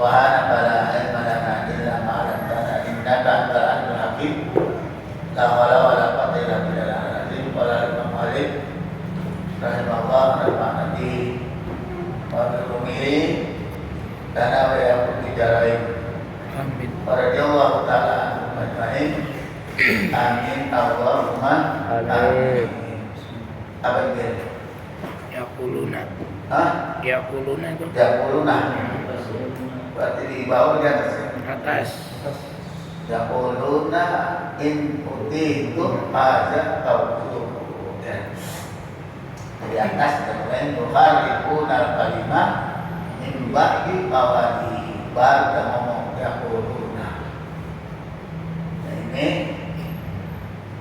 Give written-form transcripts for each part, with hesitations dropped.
Subhanaka la ilma lana illa ma Amin. Radhiyallahu ta'ala ajma'in. Amin Allahumma amin. Apa itu? Yaquluna. Hah? Yaquluna itu Yaquluna. Berarti di bawah di atas ya? atas. Yaquluna in utitum haza tawtuhu. Di atas kemudian yukharifuna kalimah min ba'di mawadi. Baru dia ngomong yaquluna. Nah ini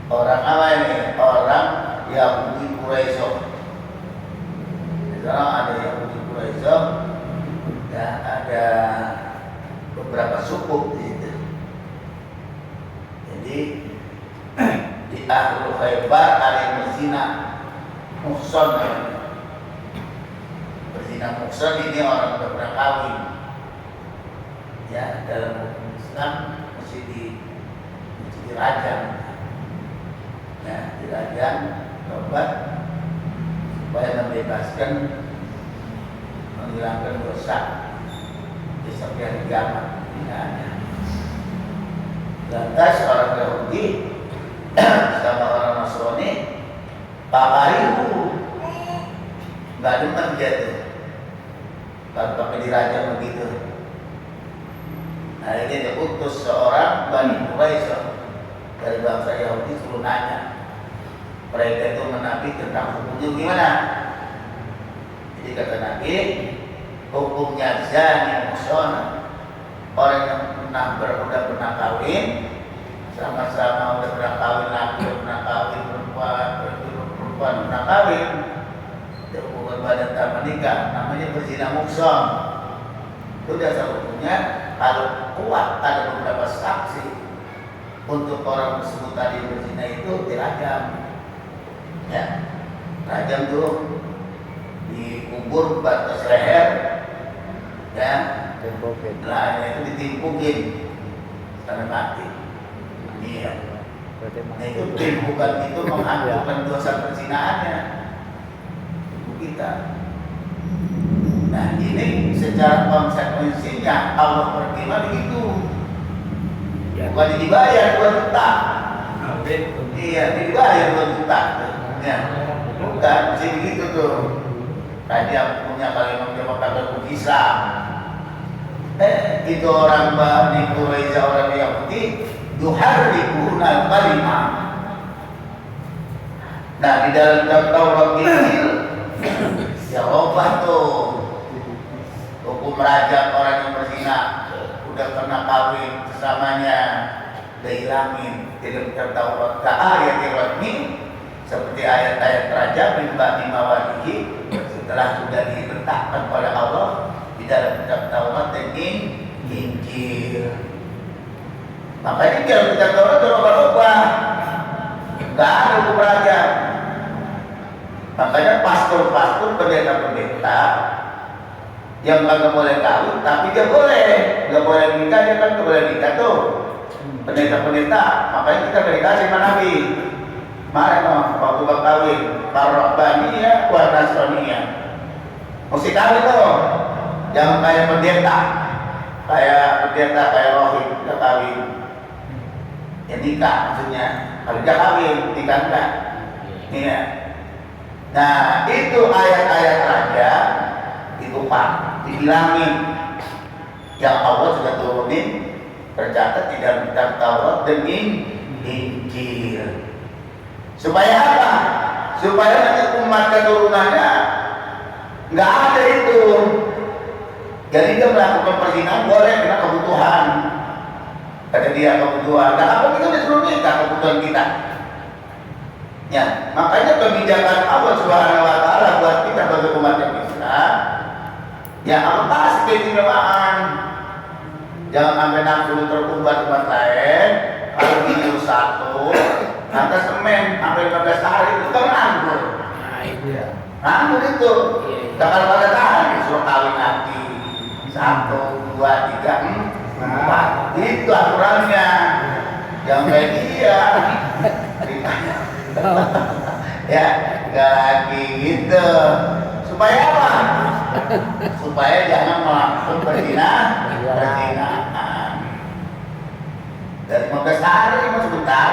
orang apa ini? Orang Yahudi Quraisy. Sekarang ada Yahudi Quraisy, dan ada beberapa suku di situ. Jadi di Ahlul Khaybar ada yang berzina muhsan. Berzina muhsan ini orang sudah pernah kawin. Ya, dalam hukum Islam mesti dirajam. Ya, dirajam, tobat supaya membebaskan, menghilangkan dosa di sekian zaman. Lantas orang Yahudi sama orang Nasrani pakarihu, nggak demen dia tuh kalau pakai dirajam begitu. Akhirnya dia utus seorang Bani Quraisy dari bangsa Yahudi suruh nanya mereka itu menabi tentang hukumnya gimana. Jadi kata Nabi, hukumnya zani muhsan, orang yang udah pernah kawin, sama-sama udah pernah kawin, laki udah pernah kawin, perempuan pernah kawin, itu hubungan badan tak menikah, namanya berzina muhsan. Itu dasar hukumnya. Kalau kuat ada beberapa saksi untuk orang tersebut tadi berzina itu dirajam. Ya, rajam tuh dikubur batas leher, ya, nah itu ditimpukin sampai mati. Iya. Nah itu timpukan itu menghancurkan dosa perzinaannya tubuh kita. Nah ini secara konsekuensinya Allah berfirman begitu, bukan dibayar 2 juta. Iya, dibayar 2 juta. Ya, bukan, mesti begitu tuh. Tadi aku punya kalimat yang mengatakan bisa. Itu orang Bani Quraisy, orang Yahudi, yuharrifuna kalimah. Nah di dalam Taurat Injil ya robah tuh hukum rajam orang yang berzina, udah pernah kawin sesamanya dihilangin. Tidak Taurat ke ayat ini seperti ayat-ayat rajam min ba'di mawalihi setelah sudah diletakkan oleh Allah di dalam kitab Taurat dan Injil. Makanya dalam kitab Taurat berubah-ubah, nggak ada hukum rajam. Makanya pastor-pastor, pendeta-pendeta yang nggak boleh kawin, tapi dia boleh, nggak boleh nikah, dia kan nggak boleh nikah tuh. Pendeta-pendeta, makanya kita dikasih sama Nabi. Mana waktu berkawin, Ar-Rabbani ya, Nasrani ya, mesti kawin tuh. Jangan kayak pendeta, kayak rohib, dia kawin. Ya nikah maksudnya, kalau dia kawin, nikah enggak. Iya. Nah itu ayat-ayat raja itu Pak dibilangin yang Allah sudah turunin tercatat di dalam kitab Taurat dan Injil. Supaya apa? Supaya nanti umat keturunannya nggak ada itu. Jadi dia melakukan perzinahan boleh karena kebutuhan. Kata dia kebutuhan. Nah apa kita disuruh nikah kebutuhan kita? Ya, makanya kebijakan Allah Subhanahu wa taala buat kita sebagai umat Islam, ya Allah kasih keistimewaan. Jangan sampai nafsu terkumbat umat lain. Kalau video 1, lantas semen sampai 15 hari itu kan nganggur. Nah itu ya. Nganggur itu. Kalau pada tahan disuruh kawin lagi 1, 2, 3, 4. Itu aturannya. Jangan kayak dia. Ya, enggak lagi gitu. Supaya apa? Supaya jangan melakukan perzinahan. sehari cuma sebentar.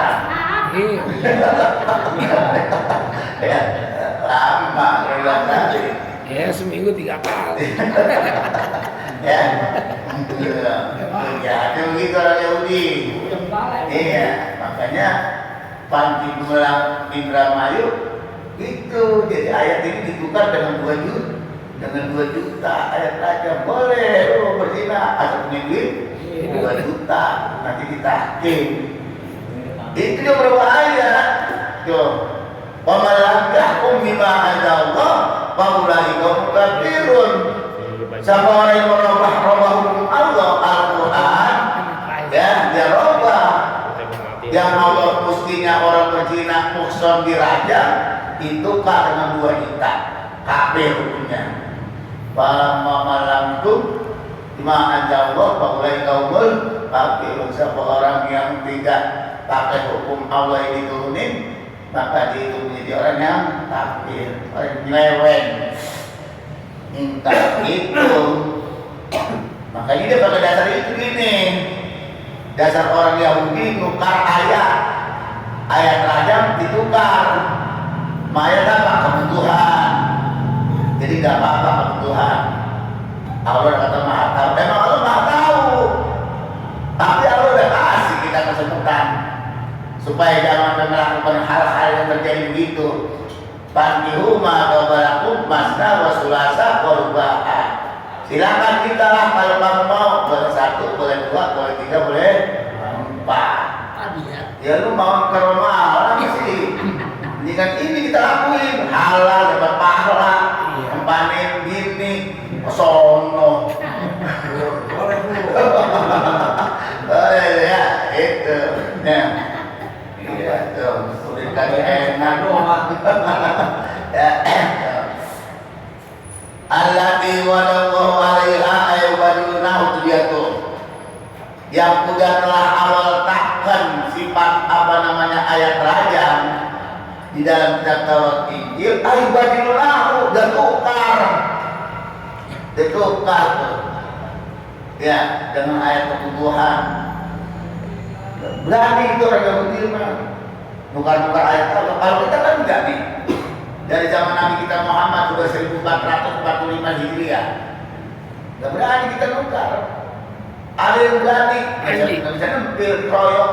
Iya. Ya, lama bilang tadi. Ya seminggu 3 kali. Ya, ya itu begitu orang Yahudi. Iya, makanya Panji Gumilang Indramayu itu jadi ayat ini ditukar dengan 2 juta. Dengan 2 juta ayat raja boleh lu berzina asal punya duit 2 juta nanti ditahkim. Itu yang berbahaya. Tuh, pamalam yahkum bima anzalallah fa ulaika hum kafirun. Siapa orang yang merubah hukum Allah Al-Quran, ya dia rubah. Yang Allah mestinya orang berzina muhsan dirajam, itu kah dengan 2 juta kafir hukumnya. Malam itu bima anzalallah fa ulaika humul kafirun. Siapa orang yang tidak pakai hukum Allah yang diturunin, maka dia itu menjadi orang yang kafir, orang yang nyeleweng. Minta itu, makanya dia pakai dasar itu gini. Dasar orang Yahudi nukar ayat rajam ditukar. Maya apa? Kebutuhan. Jadi nggak apa-apa kebutuhan. Allah kata maha tahu. Memang Allah maha tahu. Tapi Allah udah kasih kita kesempatan supaya jangan melakukan hal-hal yang terjadi begitu. Pandihu ma'adabalakum masna wa sulasa wa ruba'a. Silakan kita lah kalau kamu mau, boleh 1, boleh 2, boleh 3, boleh 4. Ya lu mau ke rumah orang sih. Ini kan ini kita lakuin halal dapat pahala. Panen gini sono. Boleh ya itu. Ya. Iya tuh. Udah kali enak allati wadallahu alaiha ayyubadunahu itu dia tuh yang udah telah awal takkan sifat ayat rajam di dalam kitab Taurat Injil ayyubadunahu dan ditukar tuh ya dengan ayat kebutuhan. Berani itu orang Yahudi bukan ayat Allah. Kalau kita kan enggak nih. Dari zaman Nabi kita Muhammad sudah 1445 Hijriah. Enggak berani kita nukar. Ada yang berani, enggak bisa nempel kroyok.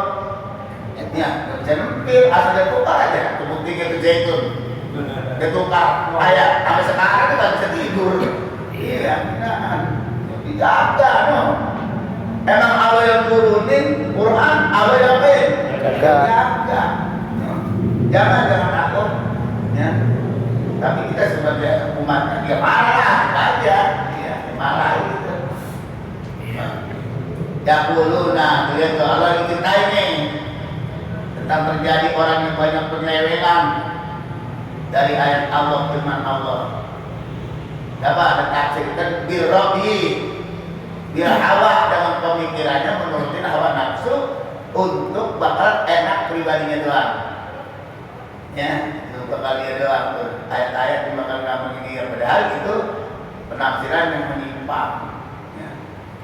Ya, enggak bisa nempel, asal dia tukar aja. Buktinya itu zaitun. Dia tukar ayat sampai sekarang kita enggak bisa tidur. Iya, benar. Dijaga no. Emang Allah yang turunin Quran, Allah yang jaga. Jangan takut. Ya. Tapi kita sebagai umat dia marah aja, ya marah gitu. Ya kuluna, lihat Allah yang ceritain nih tentang terjadi orang yang banyak penyelewengan dari ayat Allah, firman Allah. Apa ada tafsir kan birrobi, biar hawa dengan pemikirannya menurutin hawa nafsu untuk bakal enak pribadinya doang. Ya, itu bakal dia doang tuh. Ayat-ayat yang bakal ngomong ini ya, padahal itu penafsiran yang menyimpang. Ya.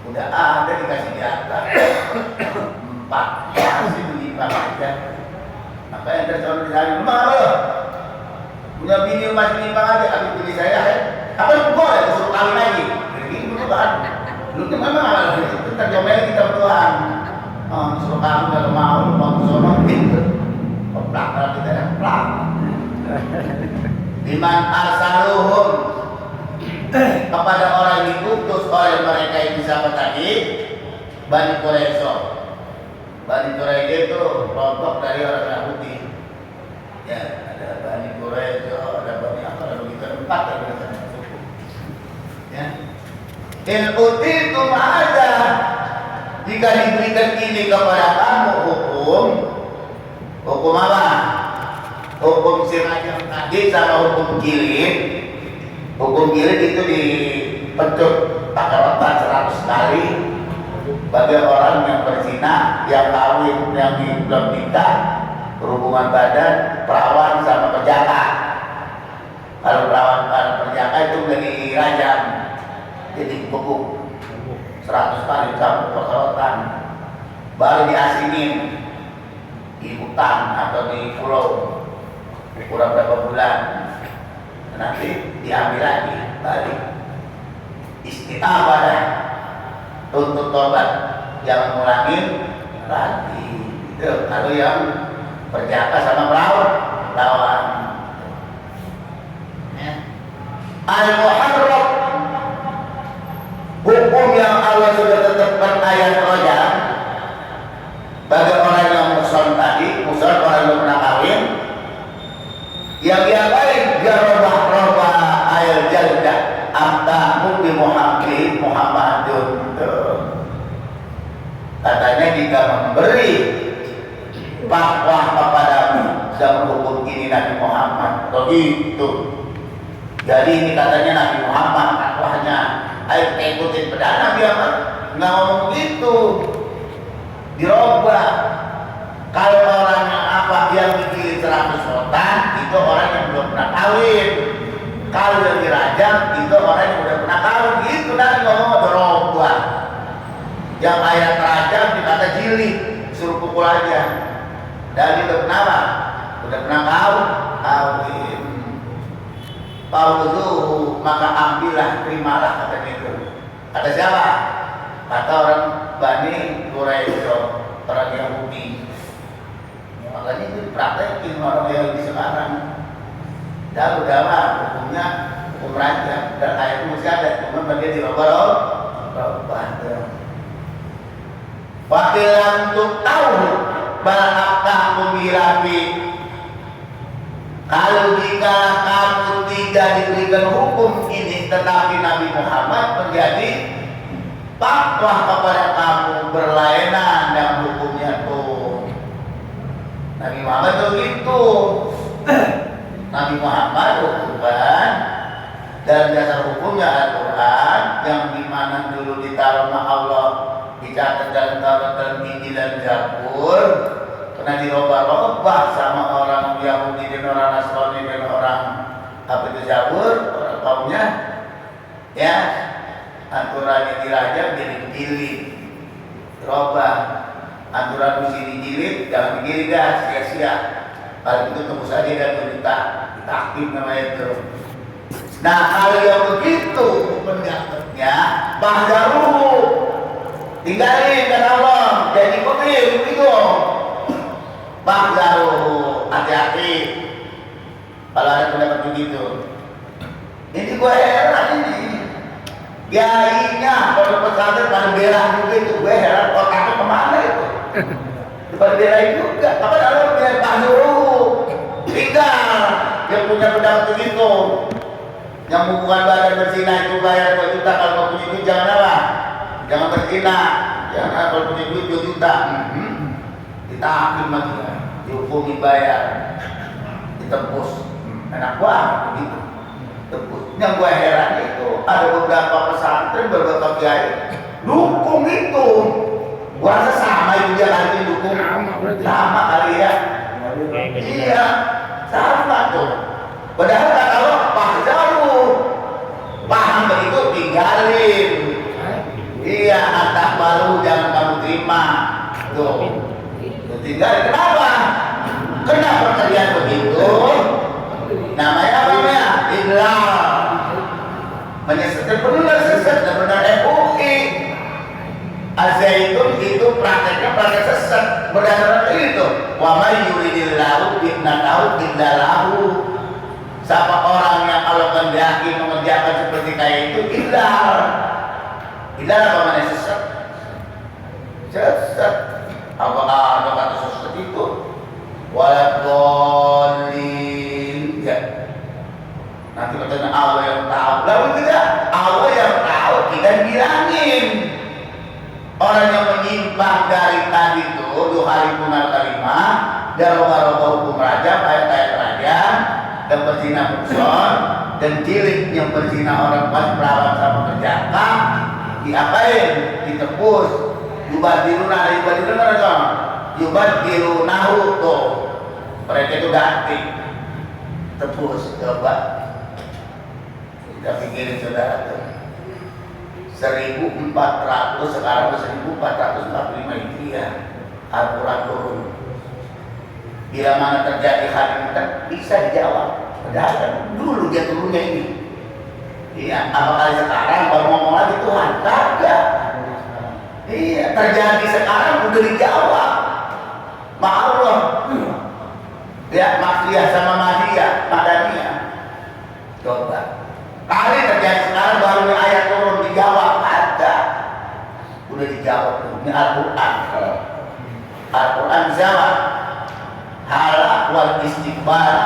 Udah ada dikasih jatah 4 masih menyimpang aja. Maka yang terjadi di sana malah punya bini masih menyimpang aja. Habis bini saya apa yang boleh disuruh kawin lagi? Jadi itu kan. Lu tuh memang awal itu terjomel kita berdoaan. Suruh kawin kalau mau sono gitu. Peplak kalau kita yang peplak. Liman arsaluhum kepada orang yang diutus oleh mereka itu siapa tadi? Bani Quraisy. Bani Quraisy itu kelompok dari orang Yahudi. Ya, ada Bani Quraisy, ada Bani apa begitu 4 ada suku. Ya. In utitum ada jika diberikan ini kepada kamu hukum apa? Hukum sirajam tadi sama hukum jilid. Hukum jilid itu dipencut pakai lebat 100 kali bagi orang yang berzina, yang kawin, yang belum nikah, berhubungan badan, perawan sama perjaka. Kalau perawan perjaka itu udah dirajam, jadi bekuk 100 kali campur pakai rotan, baru diasinin. di hutan atau di pulau kurang berapa bulan, nanti diambil lagi balik istiqamah dah, tuntut tobat, jangan ngulangin lagi. Itu kalau yang berjaka sama lawan. Al-Muharram, hukum yang Allah sudah tetapkan ayat rajam bagi orang yang muson tadi, muson orang yang pernah kawin, yang diapain dia robah ayat jaldah abdahu bi Muhammadun. Katanya jika memberi fatwa kepadamu zaman hukum ini Nabi Muhammad begitu. Jadi ini katanya Nabi Muhammad fatwanya, ayo ikutin pedang Nabi Muhammad, nggak ngomong begitu, dirubah. Kalau orang yang yang dikirim 100 rotan itu orang yang belum pernah kawin. Kalau yang dirajam itu orang yang udah pernah kawin. Gitu Nabi ngomong berubah. Yang ayat rajam dikata jilid, suruh pukul aja. Dan itu kenapa? Udah pernah kawin. Pauzuhu, maka ambillah, terimalah, kata itu. Kata siapa? Kata orang Bani Quraisy, orang Yahudi. Makanya itu praktekin orang Yahudi sekarang. Dan udah lah hukumnya hukum raja, dan ayat itu masih ada, cuma bagian dirobah. Fakilan untuk tahu balakah pemirapi. Kalau jika kamu tidak diberikan hukum ini, tetapi Nabi Muhammad menjadi fatwa kepada kamu berlainan dan hukumnya tuh. Nabi Muhammad tuh gitu. Nabi Muhammad hukuman dan dasar hukumnya Al-Quran yang dimana dulu ditaruh sama Allah, dicatat dalam Taurat dan Injil dan Zabur, pernah dirubah-rubah sama orang Yahudi dan orang Nasrani dan orang apa itu Zabur, orang kaumnya, ya, aturannya dirajam jadi dijilid, dirubah, aturan mesti dijilid, jangan dijilid dah, sia-sia. Kalau itu tembus aja dan berita takdim namanya itu. Nah kalau yang begitu pendapatnya bahdaru, tinggalin dan Allah jadi pemilih begitu. Bahdaru, hati-hati kalau ada pendapat begitu. Ini gue heran ini. Kiainya kalau pesantren pada belah juga itu, gue heran otaknya kemana itu. Pada belain juga, apa kalau dia bahdaru, tinggal yang punya pendapat begitu. Yang hubungan badan berzina itu bayar 2 juta, kalau mau punya duit jangan apa? Jangan berzina. Jangan kalau punya duit 2 juta. Ditahan mati, dihukumi bayar, ditebus. Enak banget begitu. Tebus. Yang gue heran itu ada beberapa pesantren, beberapa kiai dukung itu. Gue rasa sama itu dia kali dukung. Sama kali ya. Iya, sama tuh. Padahal kata Allah bahdaru, paham begitu tinggalin. Iya, atak baru jangan kamu terima. Tuh, tinggalin. Kenapa? Kenapa kalian begitu? Namanya apa namanya? Idlal. Menyesatkan benar sesat dan benar MUI. Al-Zaitun itu prakteknya praktek sesat berdasarkan itu. Wa may yuridillahu fitnatahu idlalahu. Siapa orang yang Allah kehendaki mengerjakan seperti kayak itu, idlal. Idlal apa mana sesat? Sesat. Apakah ada kata sesat itu? Waladhdallin. Ya. Nanti katanya Allah yang tahu. Lalu tidak, Allah yang tahu kita bilangin. Orang yang menyimpang dari tadi itu, duhalikunal kalimah, dan roba-roba hukum rajam, ayat-ayat rajam, dan berzina muson, dan cilik yang berzina orang pas perawan sama kerjaka, diapain? Ditebus. Yubadilunahu tuh. Mereka itu ganti. Tebus, coba. Kita pikirin saudara tuh. 1400 sekarang ke 1445 Hijriah Al-Quran turun. Bila mana terjadi hal yang bisa dijawab. Padahal kan dulu dia turunnya ini. Iya, apakah sekarang baru ngomong lagi Tuhan? Kagak. Iya, terjadi sekarang udah dijawab. Allah. Ya, maksiyah sama madaniyah. Coba. Kali terjadi sekarang baru ini ayat turun dijawab ada. Udah dijawab tuh. Ini Al-Quran. Al-Quran jawab. Halak wal istiqbal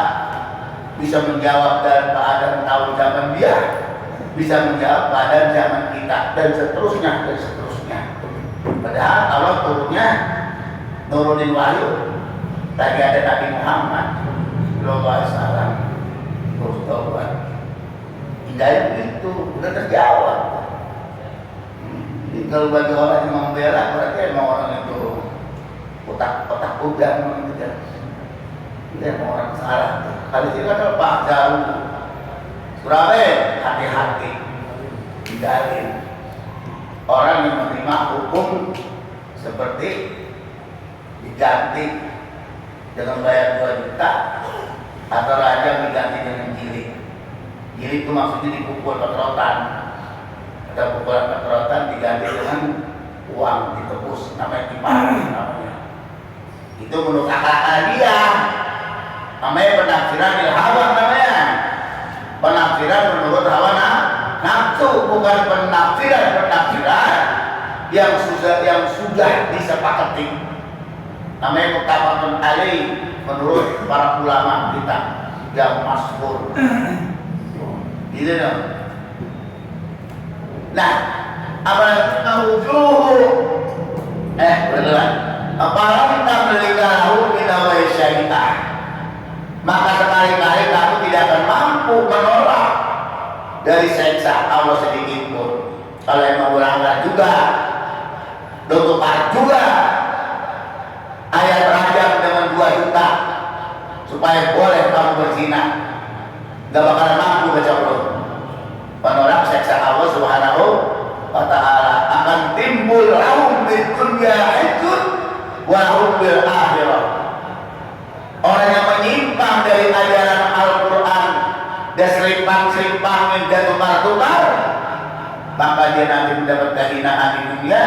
bisa menjawab dan keadaan tahun zaman dia, bisa menjawab keadaan zaman kita dan seterusnya. Padahal Allah turunin wahyu. Tadi ada Nabi Muhammad sallallahu alaihi wasallam. Terus taubat. Hidayah itu udah terjawab. Jadi kalau bagi orang yang membela berarti emang orang itu otak udang gitu. Dia orang salah. Kali ini kan Pak Jaru Surabaya, hati-hati tinggalin orang yang menerima hukum seperti diganti dengan bayar 2 juta atau raja diganti dengan jilid. Jilid itu maksudnya dipukul patrotan atau pukulan patrotan diganti dengan uang ditebus, namanya dipari namanya. Itu menurut akal dia. Namanya penafsiran hawa namanya. Penafsiran menurut hawa nafsu, bukan penafsiran yang sudah disepakati. Namanya muttafaqun alaih menurut para ulama kita yang masyhur. Gitu dong. Nah, apalagi beneran. Apalagi tak melikahu minawai syaitan. Maka sekali-kali kamu tidak akan mampu menolak dari seksa Allah sedikit pun. Kalau yang mengulangkan juga, tukar juga ayat rajam dengan 2 juta supaya boleh kamu berzina, gak bakalan mampu baca Allah. Menolak seksa Allah Subhanahu wa Ta'ala akan timbul lahum di dunia itu wa hum bil akhirah. Orang yang menyimpang dari ajaran Al-Quran dan selimpang-selimpangin dan tukar-tukar, maka dia nanti mendapat kehinaan di dunia,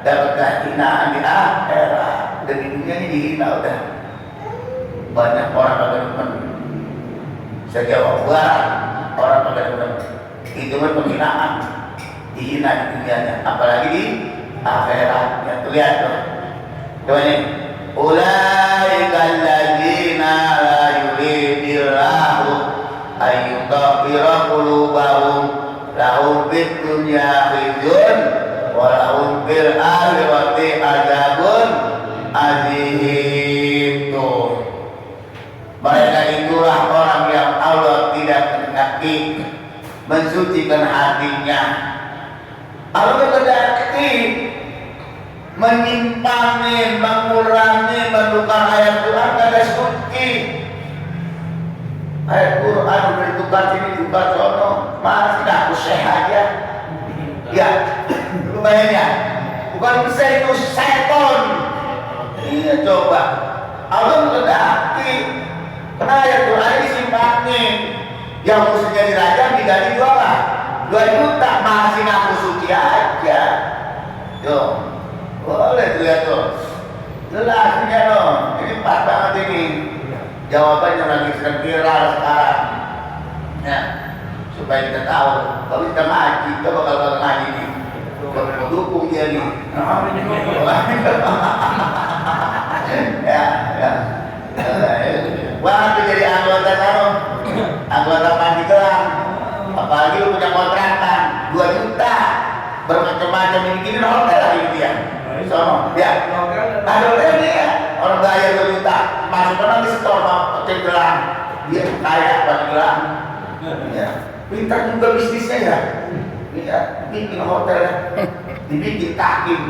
dapat kehinaan di akhirat. Dan di dunia ini dihina udah. Banyak orang pada depan sejauh barat, orang pada depan itu penghinaan, dihina di dunianya, apalagi di akhirat. Yang terlihat tuh. Coba ini. Ulaika alladzina la yuridillahu ayyutahhira qulubahum lahum fid dunya khizyun wa lahum fil akhirati adzabun azim. Mereka itulah orang yang Allah tidak menghendaki mensucikan hatinya. Allah menghendaki menyimpangi, mengurangi, menukar ayat Quran kada suci. Ayat Quran udah ditukar sini, ditukar sono, masih aku aja. Ya, lumayan. Bukan bisa itu seton. Iya coba. Allah menghendaki karena ayat Quran disimpangi. Yang mestinya dirajam diganti 2 juta, masih ngaku suci aja. Yo. Boleh dilihat tuh, jelasnya dong. Ini pas banget ini. Jawabannya lagi sedang viral sekarang. Ya, supaya kita tahu. Kalau kita ngaji, coba kalau ngaji nih, dukung dia nih. Ya. Wah, jadi anggota anggota Pandeglang. Apalagi lu punya kontrakan 2 juta, bermacam-macam ini hotel lagi dia. Sono, ya. Ada ini ya, orang bayar 2 juta, masuk nanti setor hotel gelang, dia kaya Pandeglang. Ya, pintar juga bisnisnya ya. Iya, bikin hotel, dibikin takim,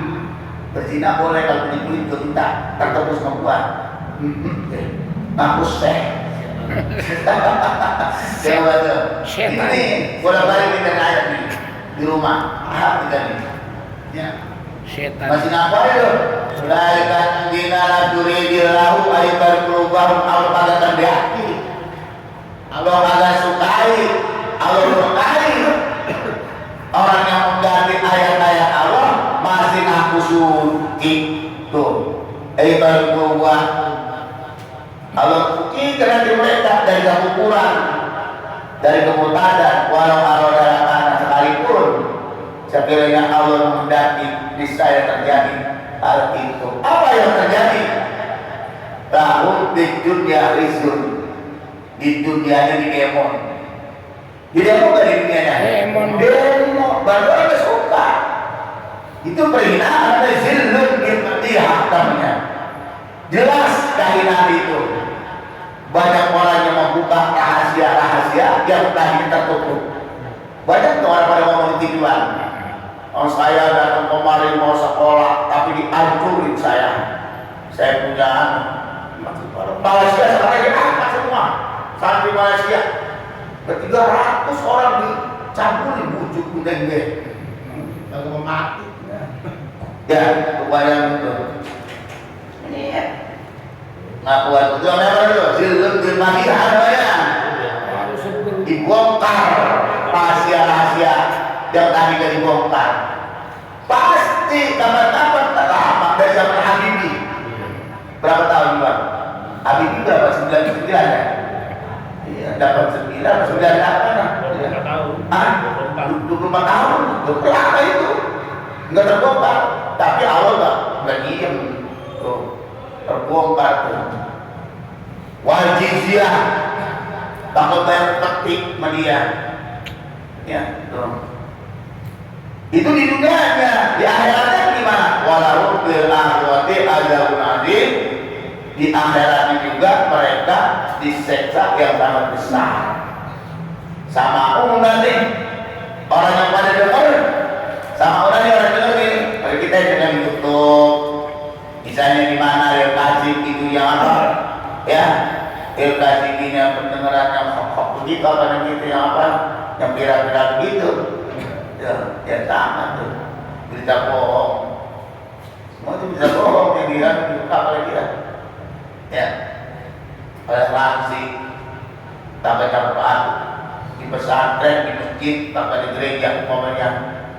berzina boleh kalau punya duit 2 juta, tertebus membuat. Mampus teh. Coba tuh. Ini bolak-balik kita ayat nih di rumah. Kita nih. Ya. Setan. Masih ngapain lo? Laikan dina turidillahu aibar berubah Allah kagak terjadi. Allah kagak sukai, Allah sukai orang yang mengganti ayat-ayat Allah masih aku suci tuh. Aibar berubah Allah suci karena mereka dari kekufuran, dari kemurtadan, walau dalam anak sekalipun sekiranya Allah menghendaki niscaya terjadi hal itu. Apa yang terjadi? Lahum di dunia rizun, di dunia ini demon. Di demo gak di dunianya? Demo, baru ada suka. Itu perhinaan, ada zillun irtihak namanya. Jelas kehinaan itu. Banyak orang yang membuka rahasia-rahasia yang tadi tertutup. Banyak tuh orang pada ngomong tiduran. Oh, saya datang kemarin mau sekolah, tapi dihancurin saya. Saya punya Malaysia sekarang diangkat semua. Santri Malaysia, 300 orang dicampurin bujuk kudengge. Lalu mau mati. Ya, kebayang itu. Ini ya. Ngakuan itu apa itu? Zilun bilmahihan banyak. Dibongkar rahasia-rahasia yang tadi gak dibongkar. Pasti kapan-kapan tak lama dari zaman Habibie. Berapa tahun Bang? Habibie berapa? 99 ya? Iya, dapat 9 atau 98 lah. 24 tahun. 24 tahun. Berapa itu? Enggak terbongkar. Tapi Allah enggak diem. Tuh, terbongkar tuh. Wal jizyah. Takut bayar petik media. Ya, tuh. Itu di dunianya, di akhiratnya gimana? Walau bil akhirati adzabun adzim. Di akhiratnya juga mereka diseksa yang sangat besar. Sama nanti orang yang pada dengar, sama orang yang dengar ini. Kalau kita jangan YouTube, misalnya di mana yang kasih itu yang apa? Ya, yang kasih ini yang pendengaran yang kok begitu apa gitu yang apa? Yang viral-viral gitu. Ya sama tuh, berita bohong, semua itu bisa bohong yang dibuka oleh dia, ya, oleh Ramsi, sampai Quran, di pesantren, di masjid, sampai di gereja, umpamanya,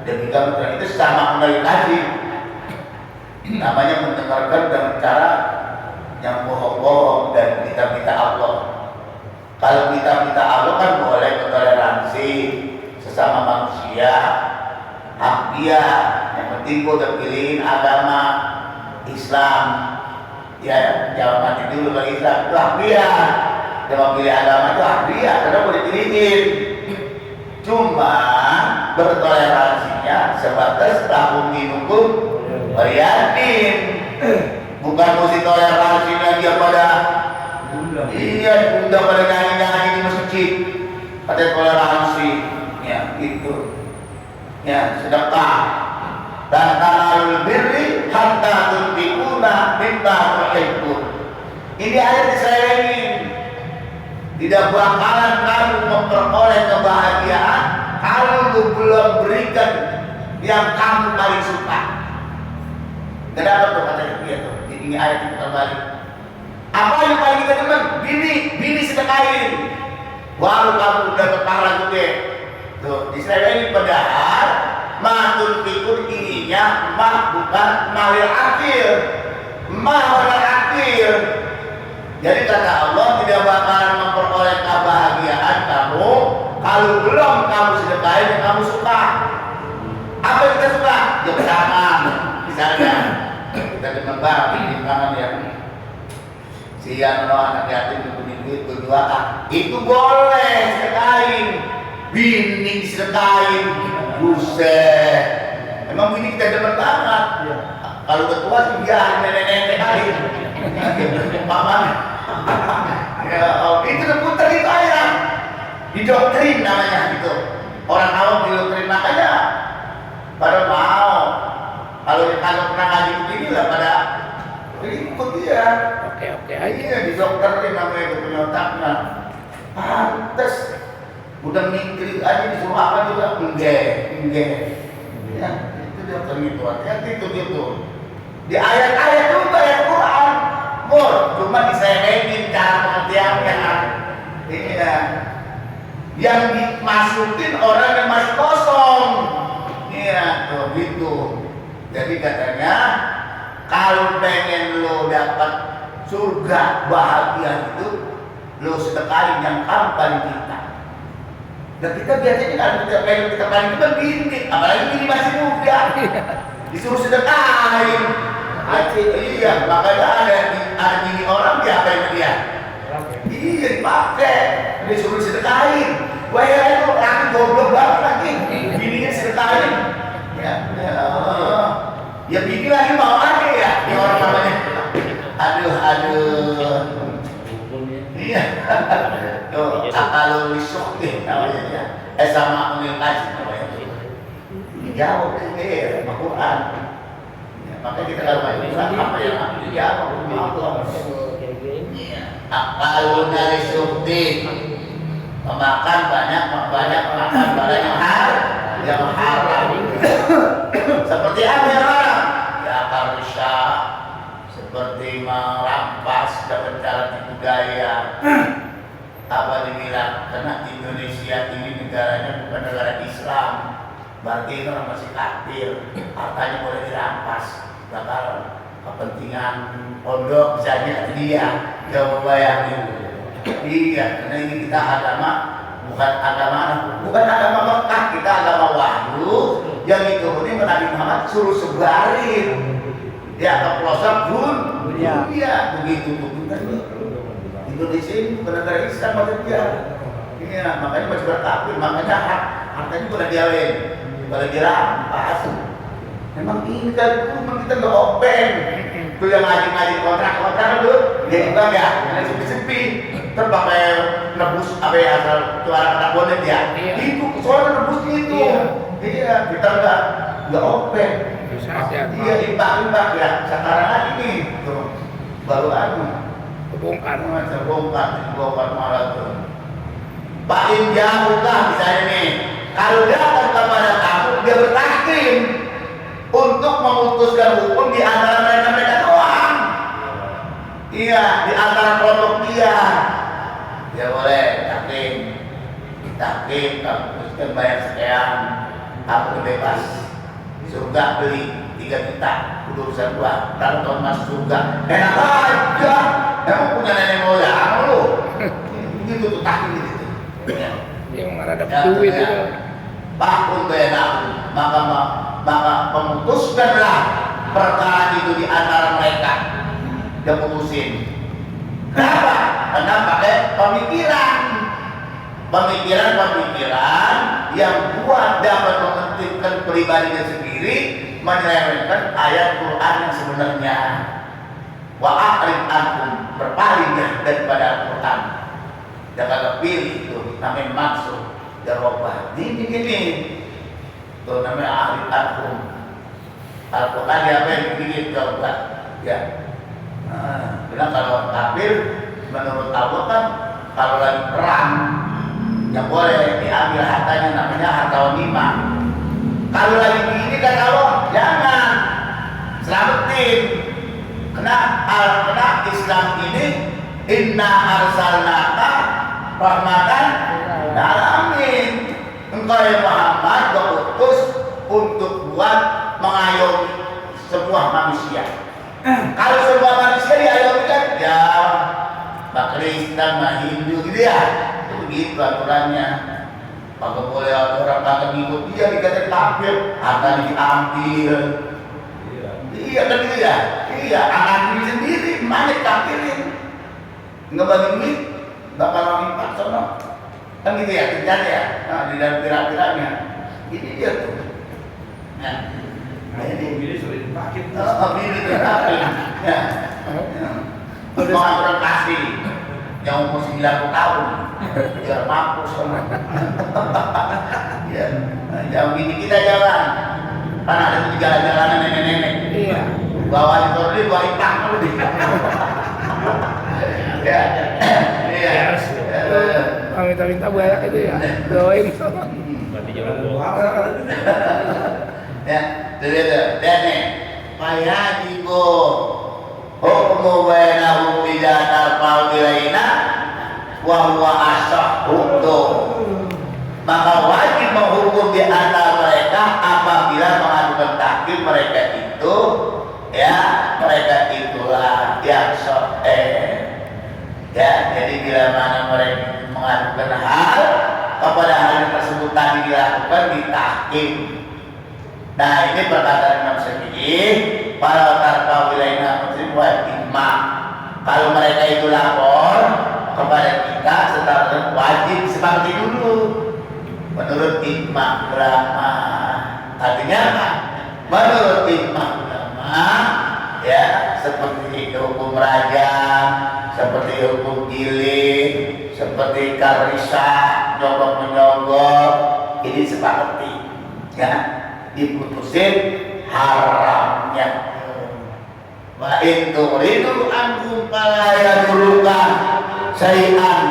demikian itu sama komunikasi, namanya mendengarkan dengan cara yang bohong-bohong dan kita Allah. Kalau kita Allah kan boleh toleransi sesama manusia, hak dia. Yang penting gua udah pilihin agama Islam, ya jangan mati dulu kalau Islam itu hak dia. Jangan pilih agama itu hak dia, karena boleh pilihin. Cuma bertoleransinya sebatas tahun minumku beriatin, bukan mesti toleransinya dia pada iya udah pada nyanyi-nyanyi di masjid, ada toleransi. Ya itu ya sedekah dan tanalul birri hatta tunfiquna mimma tuhibbun. Ini ayat disayangin. Tidak bakalan kamu memperoleh kebahagiaan kalau lu belum berikan yang kamu paling suka. Kenapa tuh katanya dia tuh? Ini ayat itu kembali. Apa yang paling kita demen? Bini sedekahin. Baru kamu udah kepala gede. Tuh, disayangin padahal matul fikun ininya mah bukan mahir akhir. Mahir akhir. Jadi kata Allah tidak bakalan memperoleh kebahagiaan kamu kalau belum kamu sedekahin yang kamu suka. Apa yang kita suka? Jam tangan, misalnya kita demen banget di tangan ya. Siang anak yatim punya duit berduaan, itu boleh sedekahin. Bini disedekahin, buset. Emang bini kita demen banget. Kalau ketua sih biar nenek-nenek lain. Paman. Ya, itu diputar itu aja. Didoktrin namanya gitu. Orang awam didoktrin makanya pada mau. Kalau pernah ngaji begini lah pada ikut dia. Oke aja. Iya didokterin namanya itu punya otaknya. Pantes. Udah mikir aja disuruh apa juga enggak. Ya, itu dia gitu. Hati-hati itu gitu. Di ayat-ayat cuma diseremin cara pengertiannya. Iya. Yang dimasukin orang yang masih kosong. Iya, tuh gitu. Jadi katanya kalau pengen lo dapat surga bahagia itu lo sedekahin yang kamu paling cinta. Dan kita biasanya kalau kita paling itu bini, apalagi bini masih muda, disuruh sedekahin. Iya, makanya ada bini orang diapain dia? Iya dipakai, disuruh sedekahin. Wah ya itu laki goblok banget lagi, bininya sedekahin. Ya bini lagi mau aja ya, ini orang namanya. Aduh. Iya. Tuh, kalau lisuk nih namanya ya. Sama Unil Kaji namanya. Jauh deh, Al-Quran. Ya, makanya kita kalau main apa yang jauh Allah. Kalau dari sukti memakan banyak makan banyak yang haram. Seperti apa yang haram? Ya karusya, seperti merampas dengan cara tipu daya. Apa dibilang? Karena Indonesia ini negaranya bukan negara Islam, berarti orang masih kafir, hartanya boleh dirampas. Bakal kepentingan pondok misalnya dia coba bayangin. Iya, karena ini kita agama bukan agama Mekah, kita agama Wahyu yang itu ini Nabi Muhammad suruh sebarin ya ke pelosok dunia begitu Indonesia ini bukan negara Islam maksudnya. Iya, makanya masih berkafir, makanya hartanya boleh dialih, boleh dirampas. Memang ini kan kita nggak open. Itu yang ngaji kontrak tuh, dia juga nggak, sepi-sepi. Terpakai nebus apa ya asal suara kata bonet ya. Itu soalnya nebus itu. Iya, kita nggak open. Iya, imbak ya. Sekarang ini tuh baru terbongkar malah tuh. Paling jauh lah misalnya nih. Kalau datang kepada kamu, dia bertahkim untuk memutuskan hukum di antara mereka doang. Iya, di antara kelompok dia. Dia boleh tahkim, kamu putuskan bayar sekian, kamu bebas. Surga beli 3 juta, urusan gua. Kalau kamu masuk surga, enak aja. Emang punya nenek moyang lu. Begitu tuh tahkim gitu. Yang ada duit itu. Bahkan benar, maka memutuskanlah perkara itu di antara mereka. Dia putusin. Kenapa? Karena pakai pemikiran yang buat dapat mementingkan pribadinya sendiri, menyelewengkan ayat Quran yang sebenarnya. Wa a'rid anhum, berpalingnya daripada Al-Quran. Jangan pilih itu, namanya maksud darobah. Ini tuh namanya a'rid anhum. Al-Quran ya apa yang dibikin darobah ya. Bilang kalau kafir menurut Allah kan kalau lagi perang yang boleh diambil hartanya namanya harta ghanimah. Kalau lagi begini kan Allah jangan selamatin. Kena Islam ini inna arsalnaka rahmatan lil alamin. Engkau ya Muhammad diutus untuk buat mengayomi semua manusia. Kalau semua manusia diayomi kan ya Pak Kristen, Pak Hindu gitu ya. Begitu aturannya. Kalau boleh orang kagak ngikut dia dikatakan kafir, akan diambil. Iya kan gitu ya. Iya, anak diri sendiri mana kafirin. Enggak bagi duit, bakal ngimpak sono. Kan gitu ya, terjadi ya. Nah, di dalam kira-kiranya. Ini dia tuh. Nah, ini Bini sudah dipakai. bini dipakai. Ya. Orang kasih yang umur 90 tahun biar mampus sama. Ya, yang bini kita jalan. Kan ada tuh jalan-jalanan nenek-nenek. Iya. Bawa di bawa hitam dulu. Ya. Iya. Minta banyak itu ya. Doain sama. Berarti jangan bohong. Ya, lihat nih. Payadigo hukumu bainahum bila wilayna wa huwa asahhu. Maka wajib menghukum di antara mereka apabila mengadukan tahkim mereka itu, ya mereka itulah yang sahih. Ya, jadi bila mana mereka mengadukan hal kepada hal tersebut tadi dilakukan di tahkim. Nah ini perkataan Imam Syafi'i, para tarka wilayna muslim wa ijma. Kalau mereka itu lapor kepada kita setelah wajib seperti dulu menurut ijma ulama. Artinya apa? Menurut ijma ulama, ya seperti hukum rajam, seperti hukum giling, seperti karisa, nyogok-menyogok, ini sepakati, ya diputusin haramnya. Wa in turidu anhum fala yaduruka syai'an.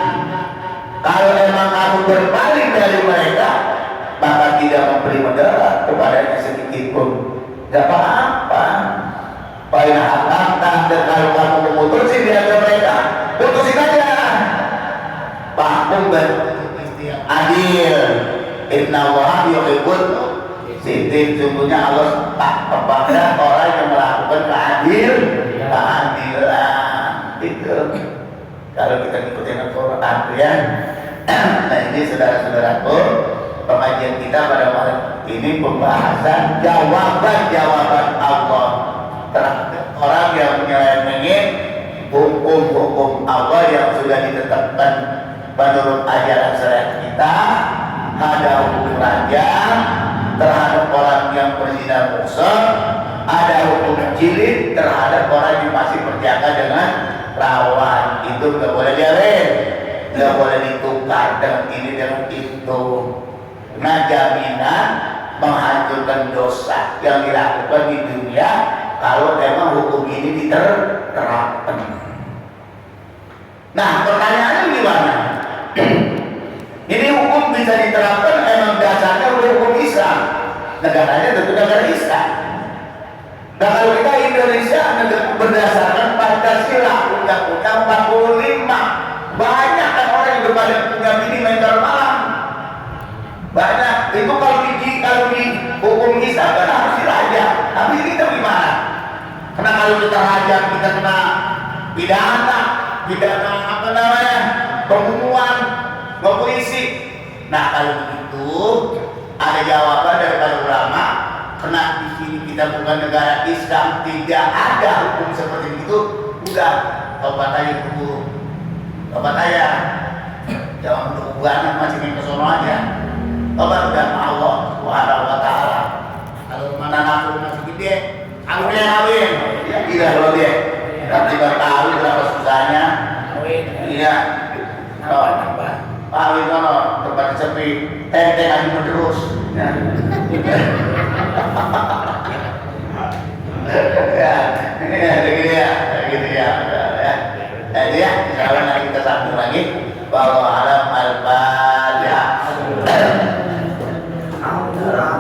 Kalau emang aku berpaling dari mereka, maka tidak memberi mudarat kepadanya sedikit pun. Gak apa-apa. Paling hakam dan kalau kamu memutusin di antara mereka, putusin aja. Bahkum adil. Inna wa yuhibbul muqsitin. Sungguhnya Allah tak kepada orang yang melakukan keadilan. Itu. Kalau kita ikutin Al-Quran, ya. Nah ini saudara-saudaraku, pengajian kita pada malam ini pembahasan jawaban-jawaban Allah terhadap orang yang menyelewengin hukum-hukum Allah yang sudah ditetapkan menurut ajaran syariat kita. Ada hukum rajam terhadap orang yang berzina muhsan, ada hukum jilid terhadap orang yang masih berjaga dengan rawan. Itu nggak boleh diarin, nggak boleh ditukar dengan ini dengan itu. Nah jaminan menghancurkan dosa yang dilakukan di dunia kalau memang hukum ini diterapkan. Nah pertanyaannya gimana? Ini hukum bisa diterapkan emang dasarnya oleh hukum Islam. Negaranya tentu negara Islam. Nah kalau kita Indonesia berdasarkan Pancasila Undang-Undang 45, banyak kan orang yang berbadan punya bini mental malam. Banyak. Itu kalau di hukum Islam kan harus dirajam. Tapi kita gimana? Karena kalau kita rajam kita kena pidana apa namanya, pembunuhan, polisi. Nah kalau begitu ada jawaban dari para ulama. Karena di sini kita bukan negara Islam, tidak ada hukum seperti itu. Udah, tobat aja dulu, tobat aja, jangan berhubungan masih ke sono aja. Tobat udah sama Allah Subhanahu wa Ta'ala. Kalau mana nafsu masih gede, aku yang kawin, ya tidak loh dia. Tapi nggak tahu berapa susahnya. Iya. Kawin kono tempat sepi, tenteng aja terus. Ya.